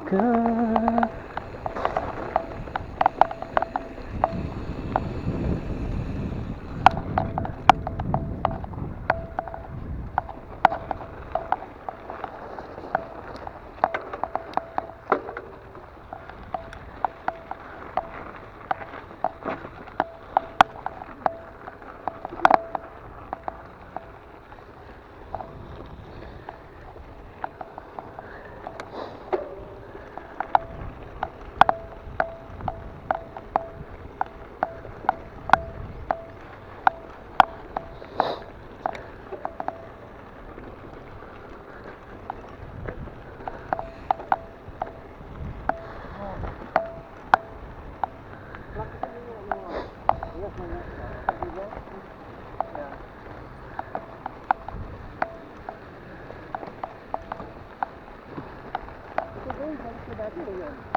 ka.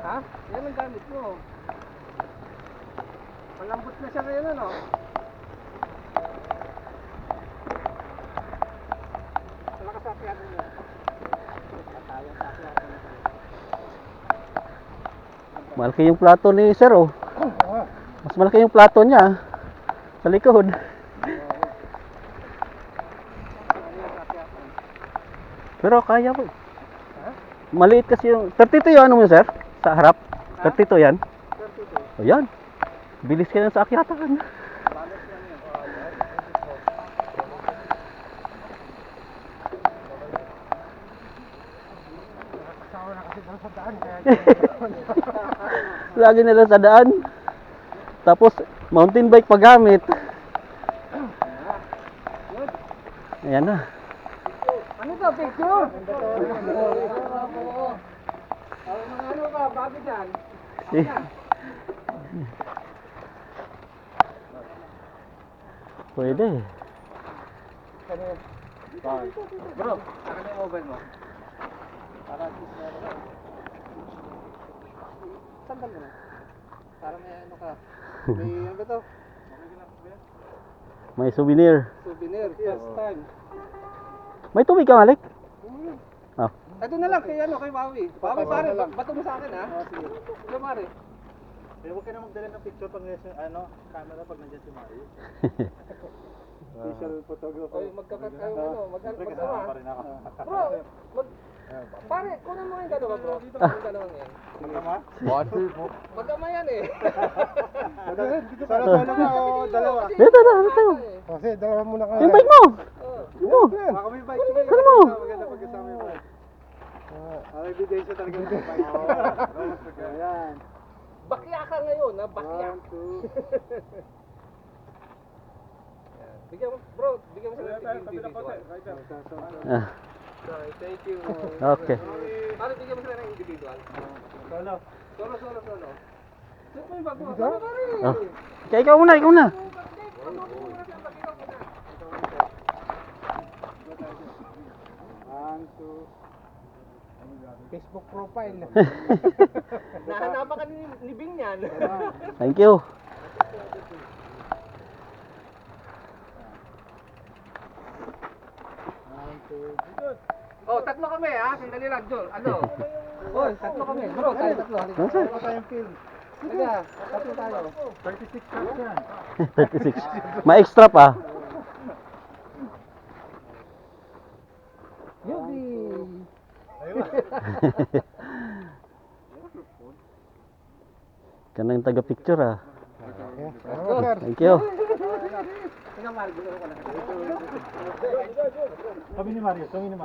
Ha? Yan ang gamit mo. Malambot na siya ngayon, ano? Malakas sa akyatan niya. Malaki yung plato ni sir, oh. Mas malaki yung plato niya sa likod. Pero kaya po. Maliit kasi yung 32 yung ano mo sir? Sa harap? 32 yan? 32. O yan. Bilis ka na sa akyatan. Lagi nila sa daan. Tapos mountain bike paggamit. Ayan na. Ano to, picture? Ano ba, babi dyan? Pwede. Bro, saka na yung oven mo. Para sandal mo na. Para may ano ka. May ano ba to? May souvenir. Souvenir, first time. May tubig ka, Malik? Oh. Ito na lang, kay ano, kay Maui. Maui pare, bato mo sa akin ha? Sige. Ito pare. Eh, huwag ka na magdala ng picture pag ano, camera pag nandiyan si Mario. Official photographer. Oy, magkapat kayo ano, Kasama pa rin ako. Bro, pare, kunan mo yung gano'n bro. Dito yung gano'n yan. Magkama? Magkama yan eh. Solo ka o dalawa? Dito. Kasi dalawa muna ka. Yung bike mo! Oo. Baka may bike. Ano mo? Maganda pagkasama yung bike. Ebidensya talaga yung bike. Ayan. Bakya ka ngayon ha, bakya. 1, 2. Bigyan mo, bro, bigyan mo sila ng individual. Ah, Sorry, thank you. okay. Pare, bigyan mo sila ng individual. Solo. Solo. Set mo yung bag mo. Solo, pare. Oh. Kaya ikaw muna. Facebook profile. Nahanapan ka ni Bing yan. Thank you. Oh, tatlo kami ha. Sandali lang, Jol. Ano? Oy, tatlo kami. Bro, tayo tatlo. Nasaan? Wala tayong film. Halika, tatlo tayo. 36 cards yan. 36. May extra pa. Yubi. Kanang taga-picture ah. Sir. Thank you. Tingnan mo, gusto ko na. Kami ni Mario. Tara, samahan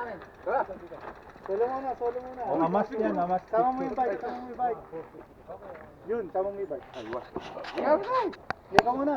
namin. Tara. Solo muna. Oh, amas yan, amas. Tama mo yung bike. Yun, tama mo yung bike. Ay, wah. Tingnan mo. Ikaw muna.